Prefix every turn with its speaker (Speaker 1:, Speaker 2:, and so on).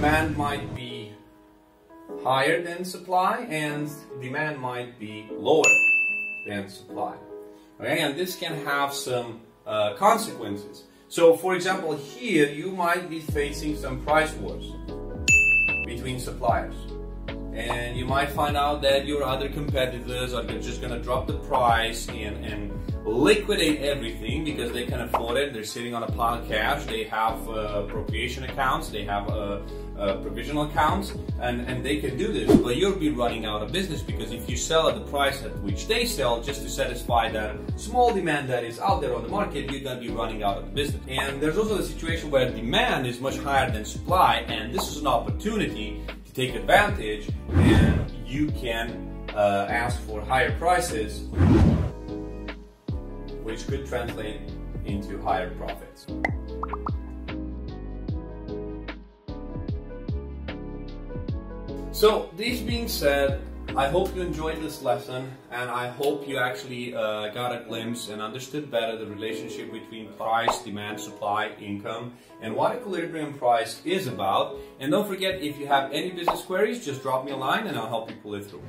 Speaker 1: demand might be higher than supply and demand might be lower than supply. Okay, and this can have some consequences. So for example, here you might be facing some price wars between suppliers. And you might find out that your other competitors are just going to drop the price and liquidate everything because they can afford it. They're sitting on a pile of cash. They have appropriation accounts. They have provisional accounts, and they can do this. But you'll be running out of business because if you sell at the price at which they sell just to satisfy that small demand that is out there on the market, you're going to be running out of the business. And there's also the situation where demand is much higher than supply, and this is an opportunity to take advantage, and you can ask for higher prices, which could translate into higher profits. So, this being said, I hope you enjoyed this lesson, and I hope you actually got a glimpse and understood better the relationship between price, demand, supply, income, and what equilibrium price is about. And don't forget, if you have any business queries, just drop me a line and I'll help you pull it through.